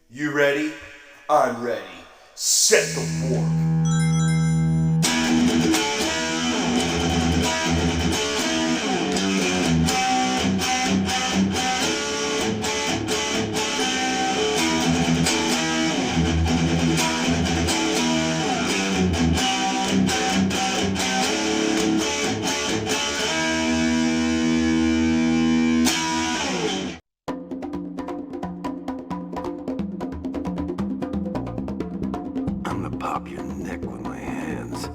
You ready? I'm ready. Set the warp. I'm gonna pop your neck with my hands.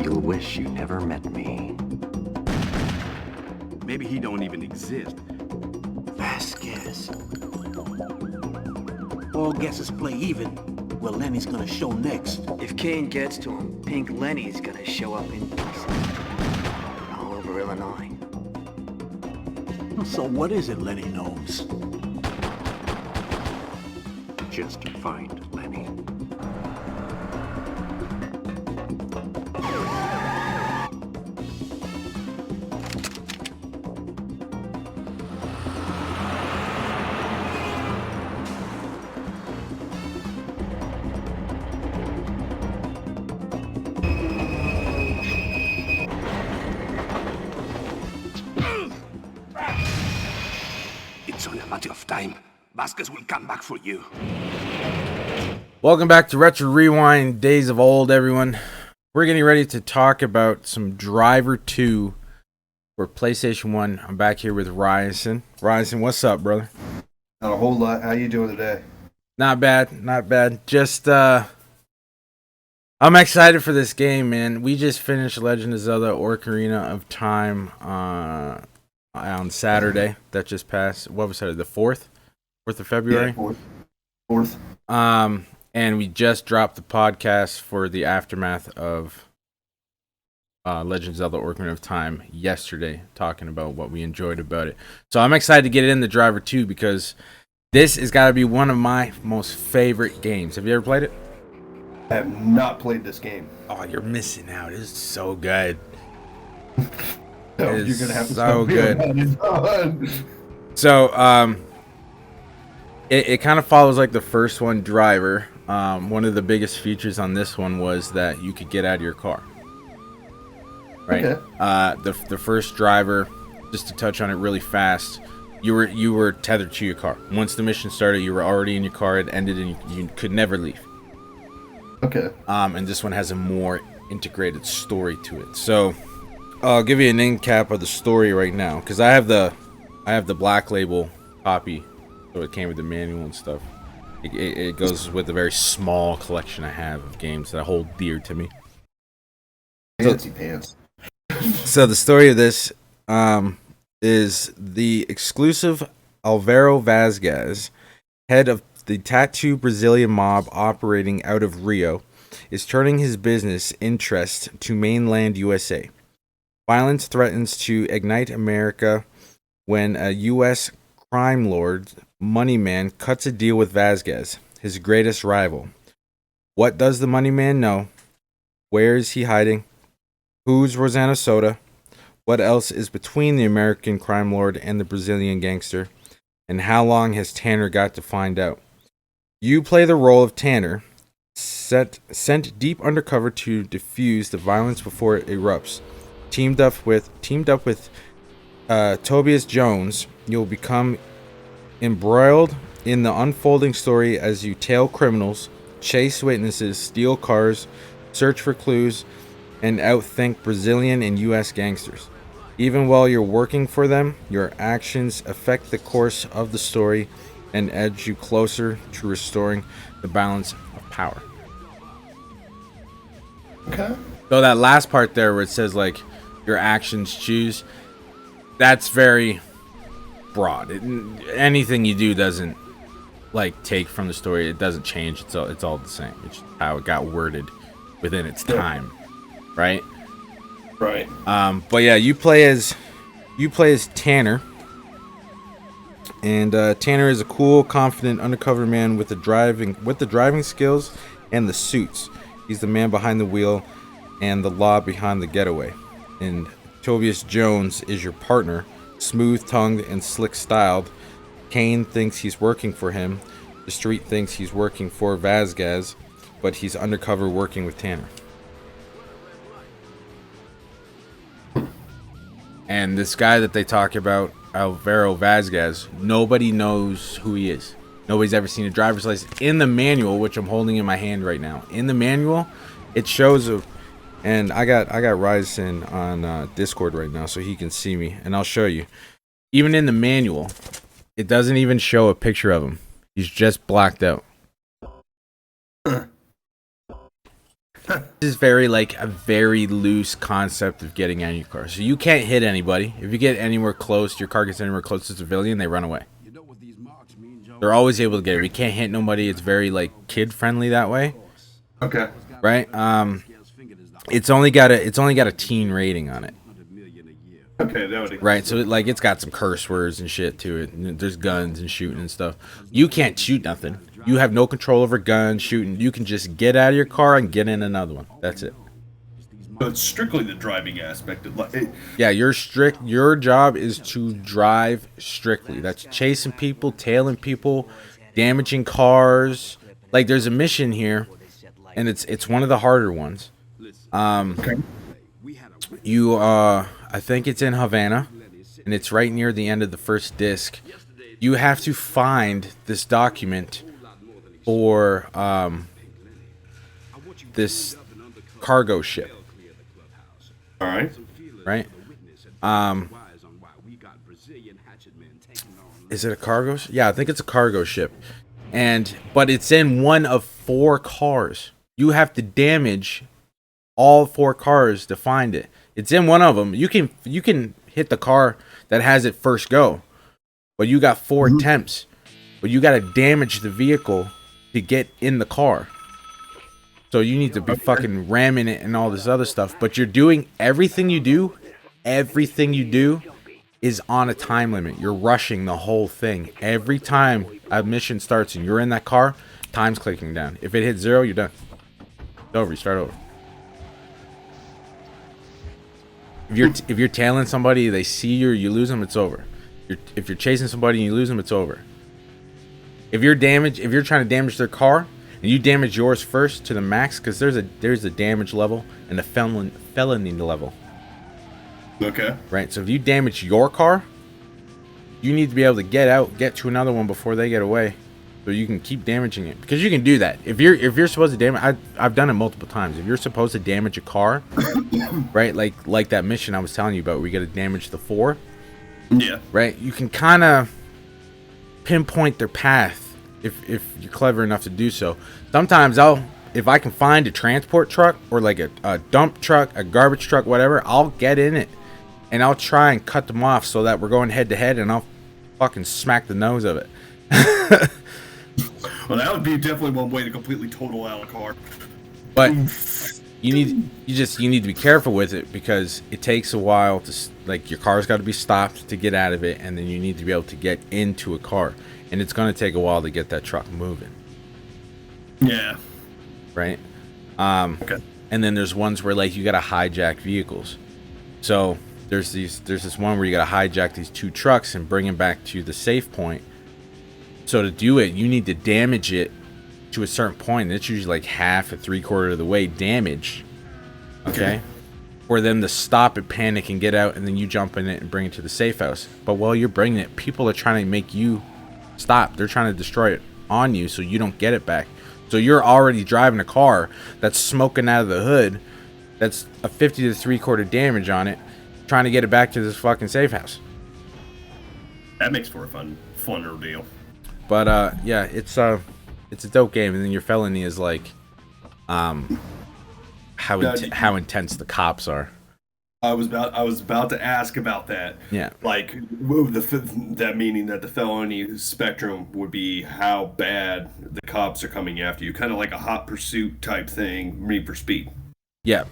You'll wish you never met me. Maybe he don't even exist. Vasquez. All guesses play even. Well, Lenny's gonna show next. If Kane gets to him, Pink Lenny's gonna show up in pieces. All over Illinois. So what is it Lenny knows? Just to find Lenny. It's only a matter of time. Vasquez will come back for you. Welcome back to Retro Rewind Days of Old, everyone. We're getting ready to talk about some Driver 2 for PlayStation 1. I'm back here with Ryuson. Ryuson, what's up, brother? Not a whole lot. How you doing today? Not bad, not bad. Just, I'm excited for this game, man. We just finished Legend of Zelda Ocarina of Time on Saturday. That just passed. What was Saturday? The 4th? 4th of February? Yeah, fourth. And we just dropped the podcast for the aftermath of Legend of Zelda Ocarina of Time yesterday, talking about what we enjoyed about it. So I'm excited to get it in the Driver 2 because this has got to be one of my most favorite games. Have you ever played it? I have not played this game. Oh, you're missing out. It's so good. So It you're is gonna have to so tell me good. about it. So, it kind of follows like the first one, Driver. One of the biggest features on this one was that you could get out of your car. Right. Okay. The first Driver, just to touch on it really fast, you were tethered to your car. Once the mission started, you were already in your car. It ended, and you could never leave. Okay. And this one has a more integrated story to it. So, I'll give you an end cap of the story right now, because I have the Black Label copy, so it came with the manual and stuff. It goes with a very small collection I have of games that hold dear to me. Fancy pants. So the story of this is the exclusive Alvaro Vasquez, head of the tattoo Brazilian mob operating out of Rio, is turning his business interest to mainland USA. Violence threatens to ignite America when a U.S. crime lord, Moneyman, cuts a deal with Vasquez, his greatest rival. What does the Moneyman know? Where is he hiding? Who's Rosanna Soda? What else is between the American crime lord and the Brazilian gangster? And how long has Tanner got to find out? You play the role of Tanner, sent deep undercover to defuse the violence before it erupts. Teamed up with Tobias Jones, you'll become embroiled in the unfolding story as you tail criminals, chase witnesses, steal cars, search for clues, and outthink Brazilian and U.S. gangsters. Even while you're working for them, your actions affect the course of the story and edge you closer to restoring the balance of power. Okay. So that last part there where it says like your actions choose, that's very broad. Anything you do doesn't like take from the story. It doesn't change. It's all the same. It's just how it got worded within its time, right? Right. But yeah, you play as Tanner, and Tanner is a cool, confident undercover man with the driving skills and the suits. He's the man behind the wheel and the law behind the getaway. And Tobias Jones is your partner, smooth-tongued and slick-styled. Kane thinks he's working for him. The street thinks he's working for Vasquez, but he's undercover working with Tanner. And this guy that they talk about, Alvaro Vasquez, nobody knows who he is. Nobody's ever seen a driver's license. In the manual, which I'm holding in my hand right now, in the manual, it shows a, and I got Ryuson on Discord right now, so he can see me, and I'll show you. Even in the manual, it doesn't even show a picture of him. He's just blacked out. This is very like a very loose concept of getting out of your car. So you can't hit anybody. If you get anywhere close, your car gets anywhere close to a civilian, they run away. They're always able to get it. You can't hit nobody. It's very like kid friendly that way. Okay. Right? It's only got a teen rating on it. Okay, that would. Right, so it's got some curse words and shit to it. And there's guns and shooting and stuff. You can't shoot nothing. You have no control over guns, shooting. You can just get out of your car and get in another one. That's it. But it's strictly the driving aspect of like. Yeah, your job is to drive strictly. That's chasing people, tailing people, damaging cars. Like there's a mission here, and it's one of the harder ones. Okay. You I think it's in Havana, and it's right near the end of the first disc. You have to find this document for this cargo ship. All right. Right? Is it a cargo? Yeah, I think it's a cargo ship. But it's in one of 4 cars. You have to damage all 4 cars to find it. It's in one of them. You can hit the car that has it first go, but you got 4 attempts. But you got to damage the vehicle to get in the car. So you need to be fucking ramming it and all this other stuff. But you're doing everything you do is on a time limit. You're rushing the whole thing. Every time a mission starts and you're in that car, time's clicking down. If it hits 0, you're done. It's over. You start over. If you're tailing somebody, they see you, you lose them, it's over. If you're chasing somebody and you lose them, it's over. If you're trying to damage their car and you damage yours first to the max, because there's a damage level and a felony level. Okay. Right. So if you damage your car, you need to be able to get to another one before they get away, so you can keep damaging it. Because you can do that. If you're supposed to damage, I've done it multiple times. If you're supposed to damage a car, right, like that mission I was telling you about, where you got to damage the 4. Yeah. Right. You can kind of pinpoint their path if you're clever enough to do so. Sometimes if I can find a transport truck or like a dump truck, a garbage truck, whatever, I'll get in it and I'll try and cut them off so that we're going head to head, and I'll fucking smack the nose of it. Well, that would be definitely one way to completely total out a car. But you need to be careful with it, because it takes a while to, like, your car's got to be stopped to get out of it, and then you need to be able to get into a car, and it's going to take a while to get that truck moving. Yeah. Right. Okay. And then there's ones where, like, you got to hijack vehicles. So there's this one where you got to hijack these 2 trucks and bring them back to the safe point. So to do it, you need to damage it to a certain point. And it's usually like half or 3/4 of the way damaged. Okay? For them to stop and panic and get out, and then you jump in it and bring it to the safe house. But while you're bringing it, people are trying to make you stop. They're trying to destroy it on you so you don't get it back. So you're already driving a car that's smoking out of the hood, that's a 50 to 3/4 damage on it, trying to get it back to this fucking safe house. That makes for a fun ordeal. But yeah, it's a dope game. And then your felony is like how intense the cops are. I was about to ask about that. Yeah. Like, that meaning that the felony spectrum would be how bad the cops are coming after you, kind of like a hot pursuit type thing, Need for Speed. Yeah.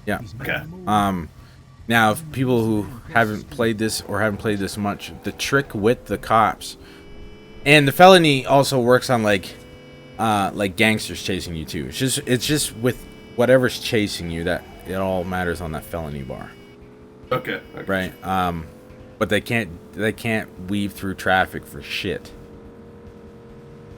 Yeah. Okay. Now, if people who haven't played this or haven't played this much, the trick with the cops, and the felony also works on like gangsters chasing you too. It's just with whatever's chasing you that it all matters on that felony bar. Okay. Right. but they can't weave through traffic for shit.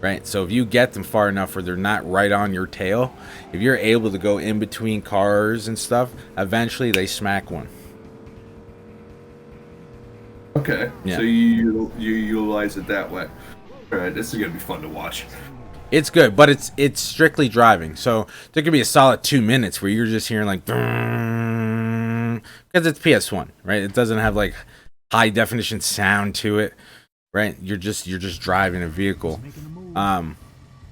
Right? So if you get them far enough where they're not right on your tail, if you're able to go in between cars and stuff, eventually they smack one. Okay. Yeah. So you utilize it that way. All right. This is gonna be fun to watch. It's good, but it's strictly driving. So there could be a solid 2 minutes where you're just hearing like, because it's PS1, right? It doesn't have like high definition sound to it, right? You're just driving a vehicle,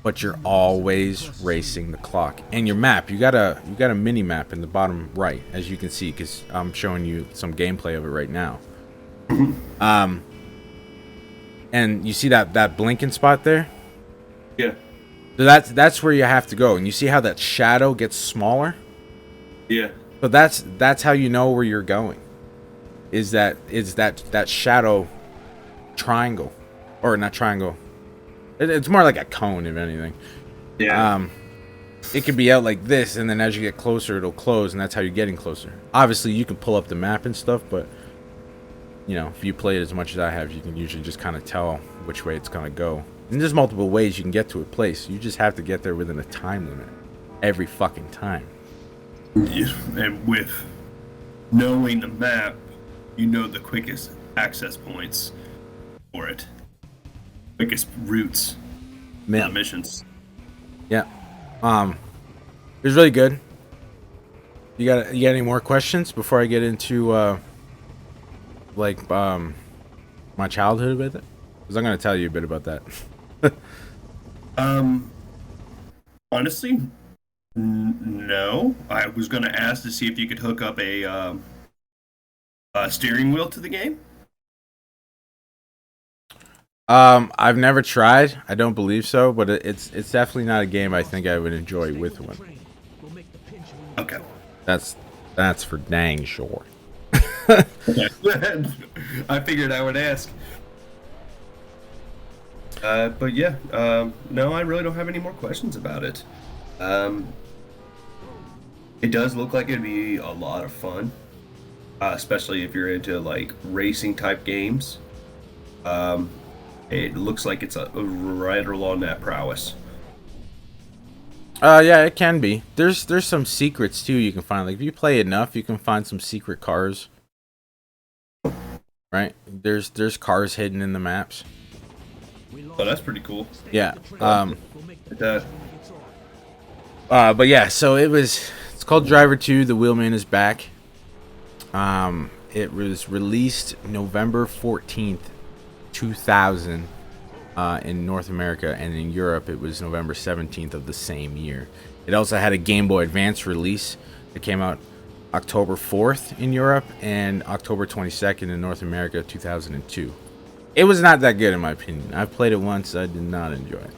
but you're always racing the clock. And your map, you got a mini map in the bottom right, as you can see, because I'm showing you some gameplay of it right now. And you see that blinking spot there? Yeah. So that's where you have to go, and you see how that shadow gets smaller? Yeah. So that's how you know where you're going. Is that shadow triangle, or not triangle? It's more like a cone, if anything. Yeah. It could be out like this, and then as you get closer, it'll close, and that's how you're getting closer. Obviously, you can pull up the map and stuff, but you know, if you play it as much as I have, you can usually just kind of tell which way it's gonna go. And there's multiple ways you can get to a place. You just have to get there within a time limit every fucking time. Yeah. And with knowing the map, you know the quickest access points for it, quickest routes, missions. Yeah. It was really good. You got any more questions before I get into my childhood with it? Because I'm gonna tell you a bit about that. Honestly, no. I was gonna ask to see if you could hook up a steering wheel to the game. I've never tried. I don't believe so, but it's definitely not a game I think I would enjoy with one. Okay. That's for dang sure. I figured I would ask. But yeah, no, I really don't have any more questions about it. It does look like it'd be a lot of fun, especially if you're into like racing type games. It looks like it's right along that prowess. Yeah, it can be. There's some secrets too you can find. Like if you play enough, you can find some secret cars. Right? There's cars hidden in the maps. Oh, that's pretty cool. Yeah. But yeah, so it's called Driver 2, The Wheelman is Back. It was released November 14th, 2000 in North America, and in Europe it was November 17th of the same year. It also had a Game Boy Advance release. It came out October 4th in Europe and October 22nd in North America 2002. It was not that good in my opinion. I've played it once. I did not enjoy it.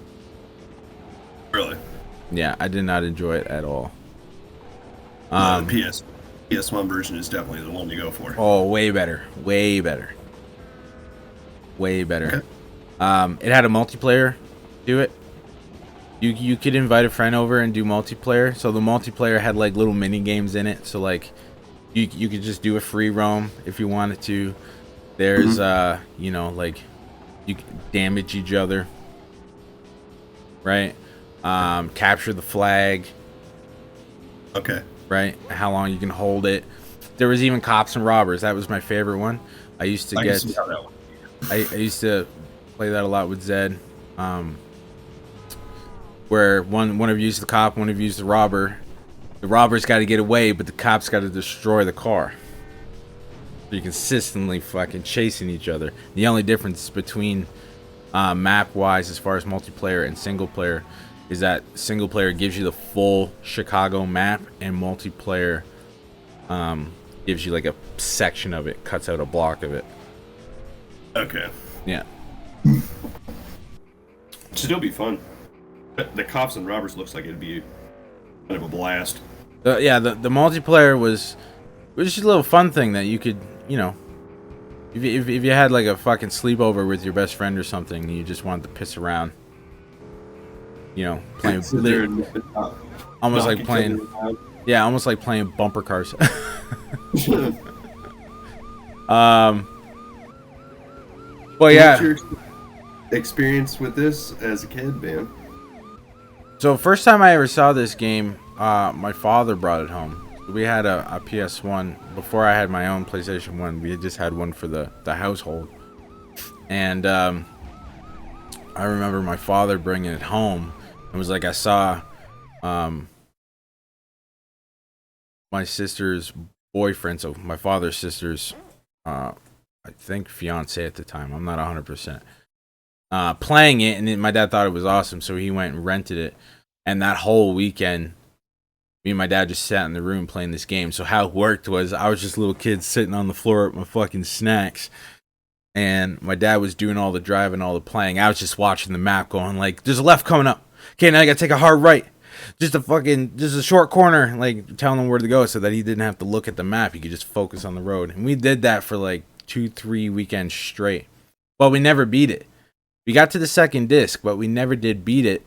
really, Yeah, I did not enjoy it at all. the PS1 version is definitely the one to go for. Oh, way better. Way better. Way better. Okay. It had a multiplayer to it. You could invite a friend over and do multiplayer. So the multiplayer had like little mini games in it. So like you could just do a free roam if you wanted to. There's you know, like you can damage each other. Right? Capture the flag. Okay. Right? How long you can hold it. There was even cops and robbers. That was my favorite one. I used to I get can see how that one. I used to play that a lot with Zed. Where one of you's the cop, one of you's the robber. The robber's got to get away, but the cop's got to destroy the car. So you're consistently fucking chasing each other. The only difference between map-wise, as far as multiplayer and single player, is that single player gives you the full Chicago map, and multiplayer gives you like a section of it, cuts out a block of it. Okay. Yeah. Still be fun. The cops and robbers looks like it'd be kind of a blast. Yeah, the multiplayer was just a little fun thing that you could, you know, if you had like a fucking sleepover with your best friend or something, and you just wanted to piss around, you know, playing almost like playing, yeah, almost like playing bumper cars. Well, What's yeah. your experience with this as a kid, man? So first time I ever saw this game, my father brought it home. We had a PS1 before I had my own PlayStation 1. We had just had one for the household, and I remember my father bringing it home. It was like I saw my sister's boyfriend, so my father's sister's, I think fiance at the time. I'm not 100%. Playing it, and then my dad thought it was awesome, so he went and rented it. And that whole weekend, me and my dad just sat in the room playing this game. So how it worked was I was just a little kid sitting on the floor with my fucking snacks, and my dad was doing all the driving, all the playing. I was just watching the map, going like, "There's a left coming up. Okay, now I gotta take a hard right. Just a short corner," like telling him where to go, so that he didn't have to look at the map. He could just focus on the road. And we did that for like 2-3 weekends straight. But we never beat it. We got to the second disc, but we never did beat it.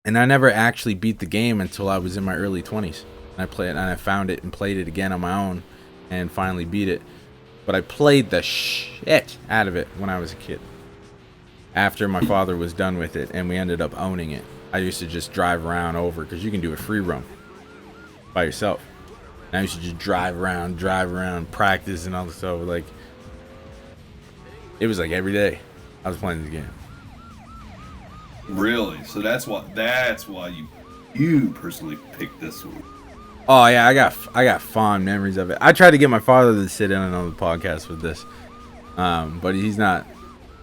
And I never actually beat the game until I was in my early 20s. And I played, and I found it and played it again on my own, and finally beat it. But I played the shit out of it when I was a kid. After my father was done with it, and we ended up owning it. I used to just drive around over, because you can do a free roam by yourself. And I used to just drive around, practice and all this stuff. Like, it was like every day I was playing the game. Really? So that's why you personally picked this one. Oh yeah, I got fond memories of it. I tried to get my father to sit in on the podcast with this, but he's not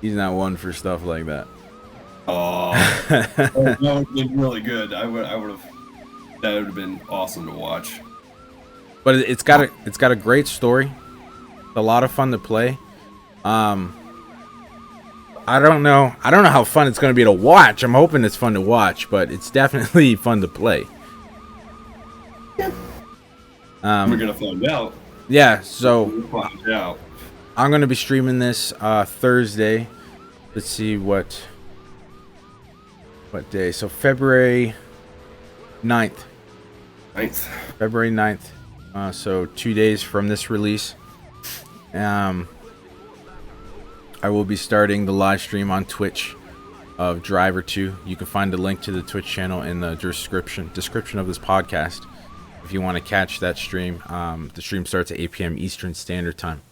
one for stuff like that. Oh, that would have been really good. That would have been awesome to watch. But it's got a great story. It's a lot of fun to play. I don't know how fun it's going to be to watch. I'm hoping it's fun to watch, but it's definitely fun to play. We're gonna find out. Yeah, so We'll find out. I'm going to be streaming this Thursday. Let's see what day. So February 9th. February 9th. So 2 days from this release. I will be starting the live stream on Twitch of Driver 2. You can find the link to the Twitch channel in the description of this podcast if you want to catch that stream. The stream starts at 8 p.m. Eastern Standard Time.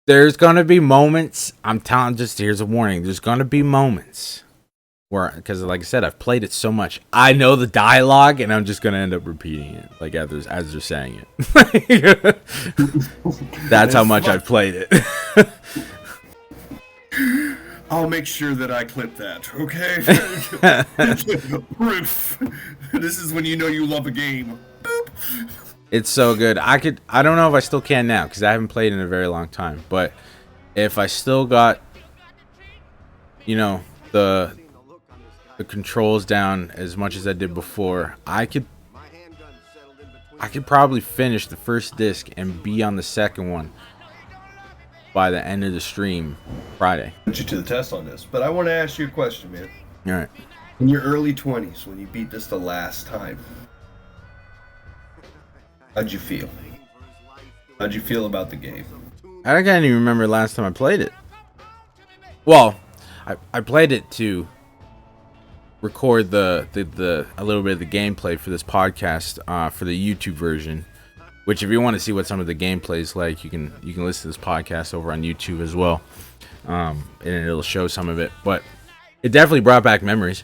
There's going to be moments, I'm telling, just here's a warning, there's going to be moments where, because like I said, I've played it so much, I know the dialogue, and I'm just going to end up repeating it, like as they're saying it. That's how much I've played it. I'll make sure that I clip that, okay? Proof. This is when you know you love a game. Boop. It's so good. I don't know if I still can now, because I haven't played in a very long time. But if I still got, the controls down as much as I did before, I could probably finish the first disc and be on the second one by the end of the stream Friday. Put you to the test on this, but I want to ask you a question, man. All right. In your early 20s, when you beat this the last time, how'd you feel? How'd you feel about the game? I can't even remember last time I played it. Well, I played it to record a little bit of the gameplay for this podcast for the YouTube version. Which, if you want to see what some of the gameplay is like, you can listen to this podcast over on YouTube as well, and it'll show some of it. But it definitely brought back memories.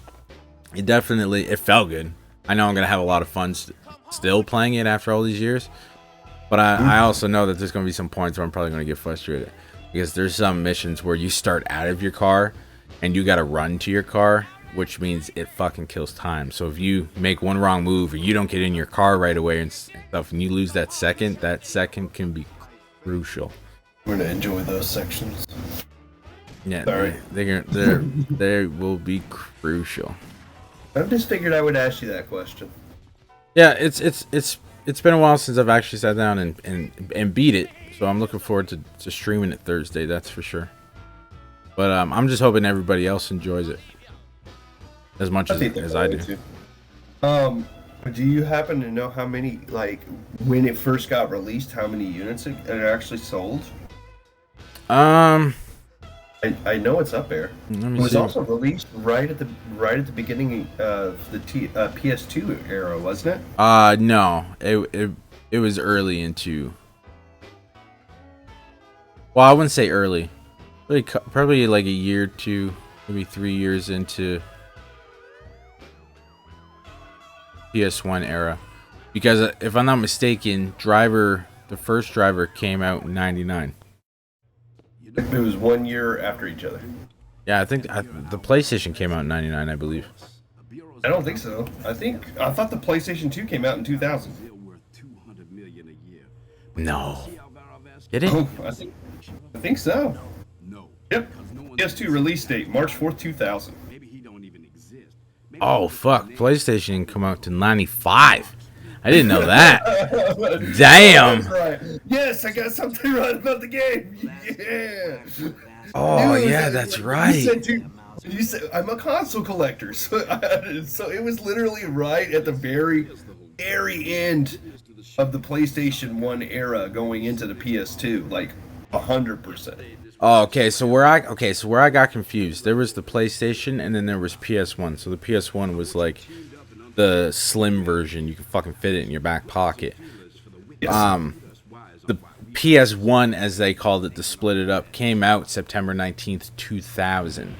It felt good. I know I'm gonna have a lot of fun still playing it after all these years. But I also know that there's gonna be some points where I'm probably gonna get frustrated, because there's some missions where you start out of your car and you gotta run to your car, which means it fucking kills time. So if you make one wrong move, or you don't get in your car right away and stuff, and you lose that second can be crucial. We're gonna enjoy those sections. Yeah, Sorry. they will be crucial. I just figured I would ask you that question. Yeah, it's been a while since I've actually sat down and beat it, so I'm looking forward to streaming it Thursday. That's for sure. But I'm just hoping everybody else enjoys it as much as I do. Do you happen to know how many, like, when it first got released, how many units it actually sold? I know it's up there. Let It me was see. also released right at the beginning of the PS2 era, wasn't it? No, it was early into. Well, I wouldn't say early. Probably like a year, 2, maybe 3 years into PS1 era. Because if I'm not mistaken, the first Driver came out in '99. It was 1 year after each other. Yeah, I think the PlayStation came out in '99, I believe. I don't think so. I thought the PlayStation 2 came out in 2000. No. Did it? Oh, I think so. Yep. PS2 release date March 4th, 2000. Oh, fuck. PlayStation didn't come out to '95. I didn't know that. Damn. That's right. Yes, I got something right about the game. Yeah. Oh, Dude, yeah, that's right. You said I'm a console collector, so it was literally right at the very end of the PlayStation 1 era, going into the PS2, like 100%. Oh, okay. So where I got confused, there was the PlayStation and then there was PS1. So the PS1 was like the slim version. You could fucking fit it in your back pocket. Yes. The PS1, as they called it, to split it up, came out September 19th, 2000.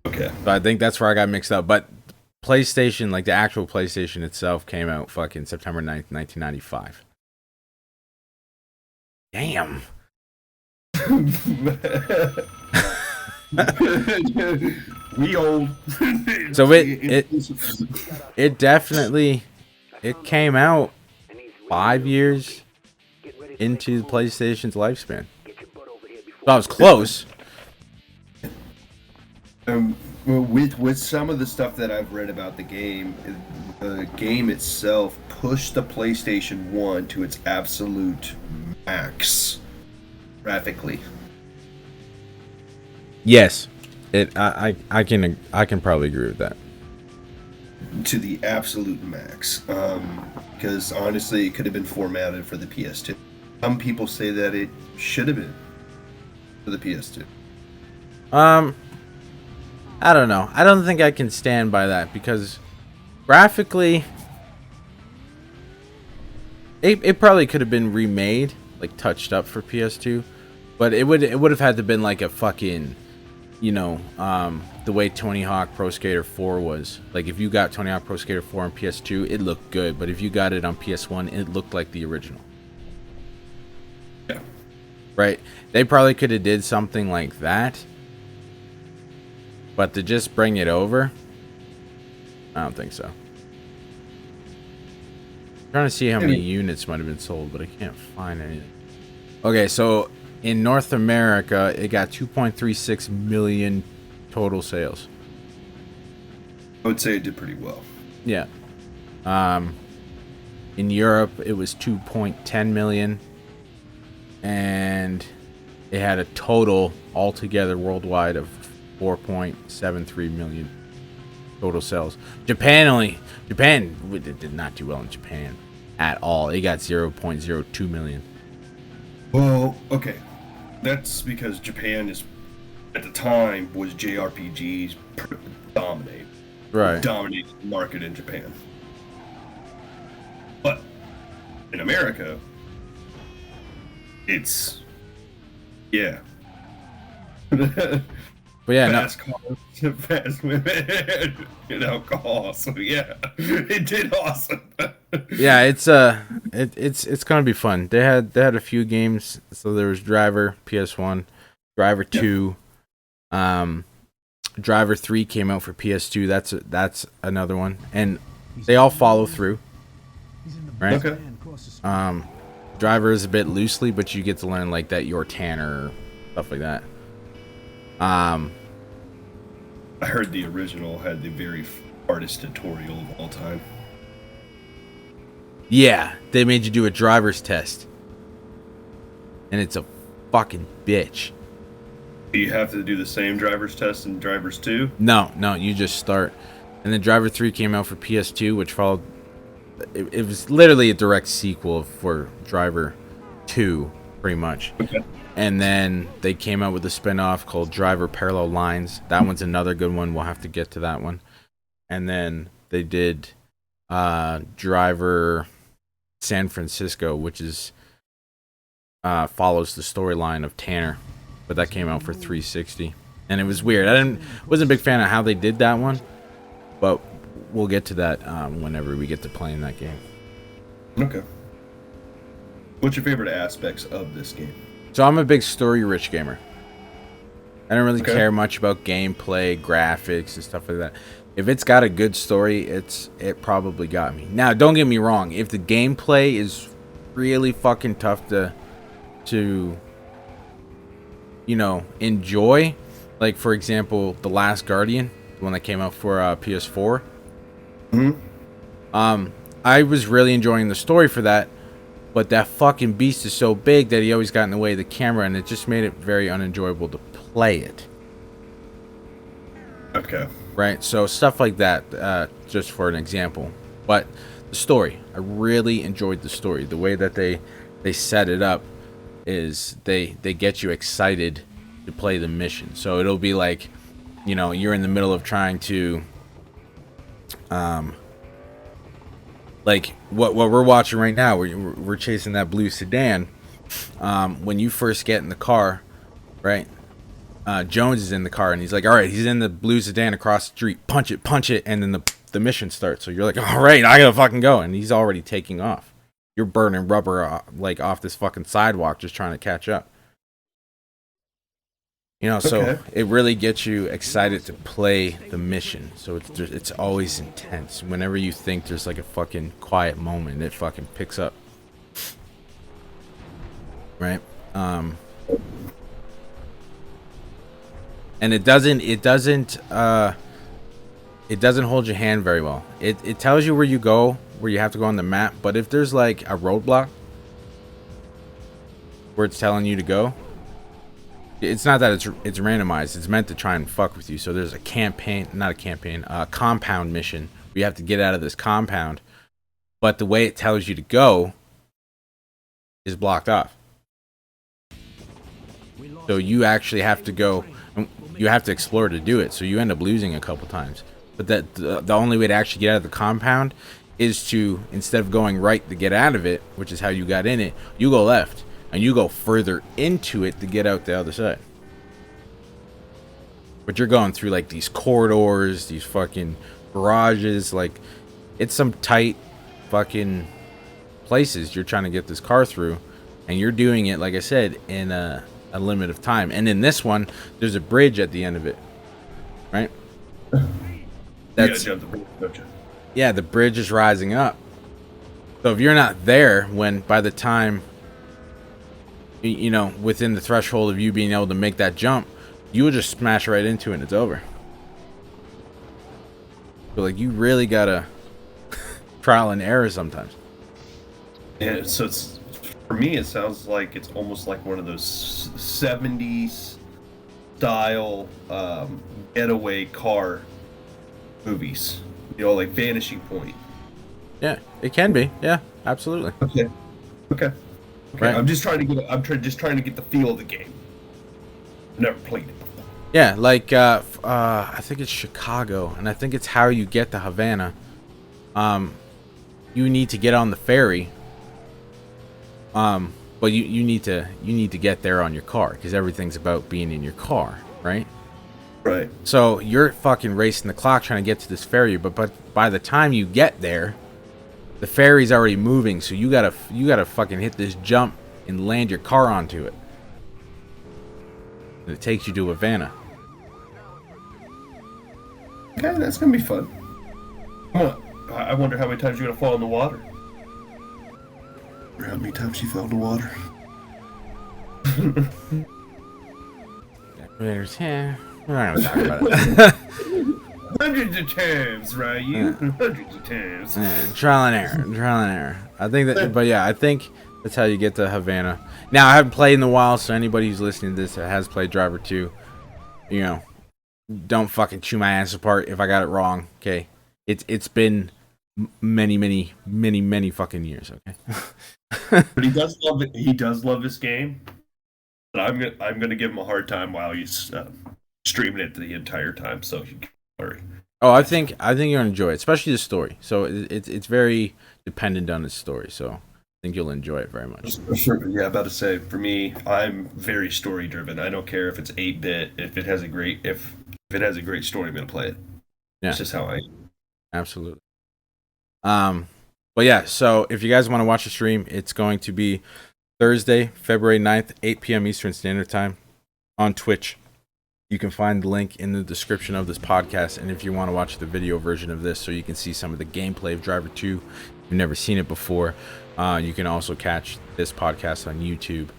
Okay. So I think that's where I got mixed up. But PlayStation, like the actual PlayStation itself, came out fucking September 9th, 1995. Damn. We old. So it definitely came out 5 years into the PlayStation's lifespan. So I was close. With some of the stuff that I've read about the game itself pushed the PlayStation 1 to its absolute max graphically. Yes, I can probably agree with that. To the absolute max, because honestly, it could have been formatted for the PS2. Some people say that it should have been for the PS2. I don't know. I don't think I can stand by that because graphically, it probably could have been remade, like touched up for PS2, but it would have had to been like a fucking, the way Tony Hawk Pro Skater 4 was. Like if you got Tony Hawk Pro Skater 4 on PS2, it looked good, but if you got it on PS1, it looked like the original. Yeah. Right? They probably could have did something like that. But to just bring it over, I don't think so. I'm trying to see how many units might have been sold, but I can't find anything. Okay, so in North America, it got 2.36 million total sales. I would say it did pretty well. Yeah. In Europe, it was 2.10 million. And it had a total altogether worldwide of 4.73 million total sales. Japan did not do well in Japan at all. It got 0.02 million. Well, okay, that's because Japan at the time was JRPGs dominated the market in Japan. But in America, it's But yeah, fast cars, fast women, and alcohol. So yeah, it did awesome. yeah, it's gonna be fun. They had a few games. So there was Driver PS1, Driver 2, Driver 3 came out for PS2. That's another one, and they all follow through. Right? Okay. Driver is a bit loosely, but you get to learn like that you're Tanner, stuff like that. I heard the original had the very hardest tutorial of all time. Yeah, they made you do a driver's test, and it's a fucking bitch. Do you have to do the same driver's test in Drivers 2? No, you just start. And then Driver 3 came out for PS2, which followed. It was literally a direct sequel for Driver 2. pretty much. Okay. And then they came out with a spin-off called Driver Parallel Lines. That one's another good one. We'll have to get to that one. And then they did Driver San Francisco, which is follows the storyline of Tanner, but that came out for 360, and it was weird. Wasn't a big fan of how they did that one, but we'll get to that whenever we get to playing that game. Okay. What's your favorite aspects of this game? So I'm a big story-rich gamer. I don't really care much about gameplay, graphics, and stuff like that. If it's got a good story, it probably got me. Now, don't get me wrong. If the gameplay is really fucking tough to enjoy, like for example, The Last Guardian, the one that came out for PS4. I was really enjoying the story for that, but that fucking beast is so big that he always got in the way of the camera, and it just made it very unenjoyable to play it. Okay. Right, so stuff like that, just for an example. But the story, I really enjoyed the story. The way that they set it up is they get you excited to play the mission. So it'll be like, you're in the middle of trying to, like what we're watching right now. We're chasing that blue sedan. When you first get in the car, right? Jones is in the car and he's like, all right, he's in the blue sedan across the street, punch it, and then the mission starts. So you're like, all right, I gotta fucking go, and he's already taking off. You're burning rubber off this fucking sidewalk just trying to catch up. So it really gets you excited to play the mission. So it's always intense. Whenever you think there's like a fucking quiet moment, it fucking picks up. Right? And it doesn't hold your hand very well. It tells you where you go, where you have to go on the map, but if there's like a roadblock where it's telling you to go, it's not that it's randomized. It's meant to try and fuck with you. So there's a compound mission where you have to get out of this compound, but the way it tells you to go is blocked off. So you actually have to go. You have to explore to do it, so you end up losing a couple times. But the only way to actually get out of the compound is to, instead of going right to get out of it, which is how you got in it, you go left, and you go further into it to get out the other side. But you're going through like these corridors, these fucking garages, like it's some tight fucking places you're trying to get this car through, and you're doing it, like I said, in a limit of time. And in this one, there's a bridge at the end of it, right? That's yeah, the bridge is rising up. So if you're not there by the time within the threshold of you being able to make that jump, you will just smash right into it and it's over. So like you really gotta trial and error sometimes. Yeah, so for me, it sounds like it's almost like one of those 70s style getaway car movies. Like Vanishing Point. Yeah, it can be. Yeah, absolutely. Okay. Right. I'm just trying to get the feel of the game. Never played it. Yeah, like I think it's Chicago, and I think it's how you get to Havana. You need to get on the ferry. But you need to get there on your car, because everything's about being in your car, right? Right. So you're fucking racing the clock trying to get to this ferry, but by the time you get there, the ferry's already moving. So you gotta fucking hit this jump and land your car onto it. And it takes you to Havana. Okay, that's gonna be fun. I wonder how many times you're gonna fall in the water. How many times you fell in the water? Yeah, we're not gonna talk about it. Hundreds of times, right? Hundreds of times. Trial and error. I think that, but yeah, I think that's how you get to Havana. Now, I haven't played in a while, so anybody who's listening to this that has played Driver 2, don't fucking chew my ass apart if I got it wrong. Okay, it's been many fucking years. Okay. But he does love this game. But I'm gonna give him a hard time while he's streaming it the entire time. So you can't worry. Oh, I think you'll enjoy it, especially the story. So it's very dependent on the story. So I think you'll enjoy it very much. Yeah, about to say, for me, I'm very story driven. I don't care if it's 8-bit. If it has a great story, I'm gonna play it. Yeah, it's just how I am. Absolutely. But yeah, so if you guys want to watch the stream, it's going to be Thursday, February 9th, 8 p.m. Eastern Standard Time on Twitch. You can find the link in the description of this podcast. And if you want to watch the video version of this so you can see some of the gameplay of Driver 2, if you've never seen it before, you can also catch this podcast on YouTube.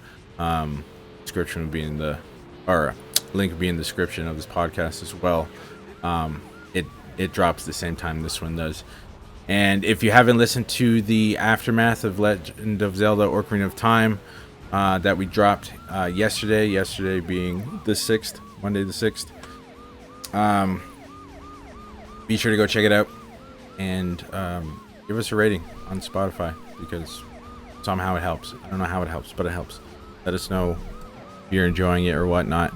Description will be in the, or link will be in the description of this podcast as well. It drops the same time this one does. And if you haven't listened to the aftermath of Legend of Zelda: Ocarina of Time that we dropped yesterday being the 6th, Monday the 6th, be sure to go check it out and give us a rating on Spotify, because somehow it helps. I don't know how it helps, but it helps. Let us know if you're enjoying it or whatnot.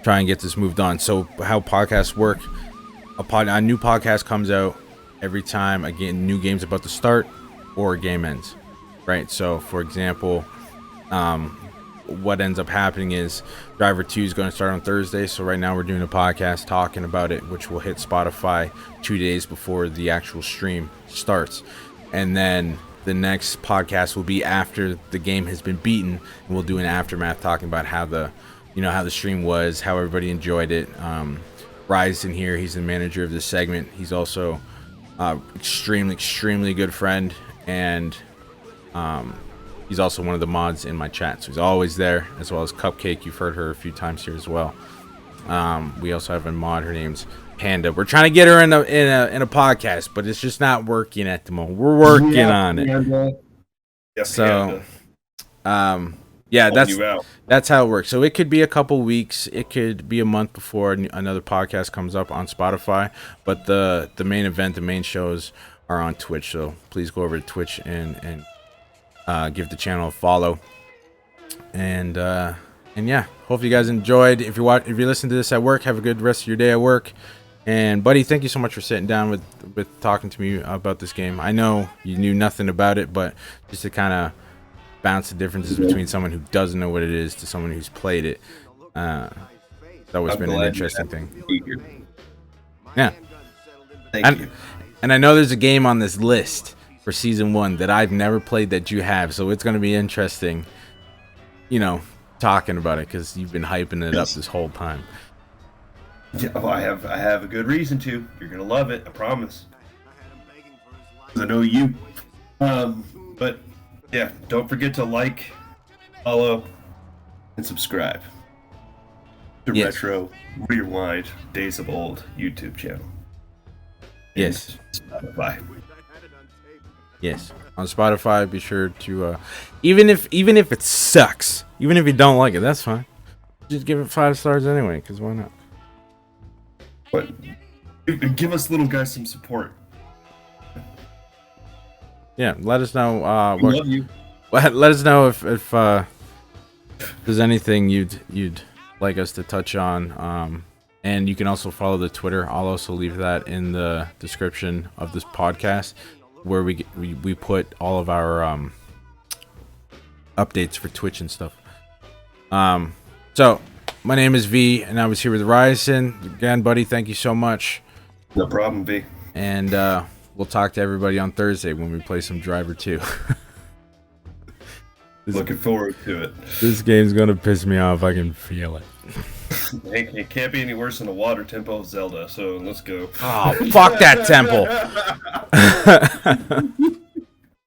Try and get this moved on. So how podcasts work, a new podcast comes out every time a new game's about to start or a game ends, right? So for example, what ends up happening is Driver 2 is going to start on Thursday. So right now we're doing a podcast talking about it, which will hit Spotify 2 days before the actual stream starts. And then the next podcast will be after the game has been beaten, and we'll do an aftermath talking about how the stream was, how everybody enjoyed it. Ryuson here, he's the manager of this segment. He's also extremely good friend, and he's also one of the mods in my chat, so he's always there, as well as Cupcake. You've heard her a few times here as well. We also have a mod, her name's Panda. We're trying to get her in a podcast, but it's just not working at the moment. We're working on it. Yeah, so yeah, that's how it works. So it could be a couple weeks, it could be a month before another podcast comes up on Spotify, but the main event, the main shows are on Twitch. So please go over to Twitch and give the channel a follow. And yeah, hope you guys enjoyed. If you listen to this at work, have a good rest of your day at work. And buddy, thank you so much for sitting down with talking to me about this game. I know you knew nothing about it, but just to kind of bounce the differences between someone who doesn't know what it is to someone who's played it. It's always been an interesting thing. Yeah. Thank you. And I know there's a game on this list for season 1 that I've never played that you have, so it's going to be interesting, talking about it, because you've been hyping it up this whole time. Yeah, well, I have a good reason to. You're gonna love it, I promise. I know you. But yeah, don't forget to like, follow, and subscribe to Retro Rewind Days of Old YouTube channel. Yes. Bye. Yes. On Spotify, be sure to even if it sucks, even if you don't like it, that's fine. Just give it 5 stars anyway, because why not? But give us little guys some support. Yeah, let us know. We love you. Let us know if there's anything you'd like us to touch on. And you can also follow the Twitter. I'll also leave that in the description of this podcast, where we put all of our updates for Twitch and stuff. So my name is V, and I was here with Ryuson. Again, buddy, thank you so much. No problem, V. And we'll talk to everybody on Thursday when we play some Driver 2. Looking forward to it. This game's gonna piss me off. I can feel it. It can't be any worse than a water tempo of Zelda, so let's go. Oh, fuck that temple.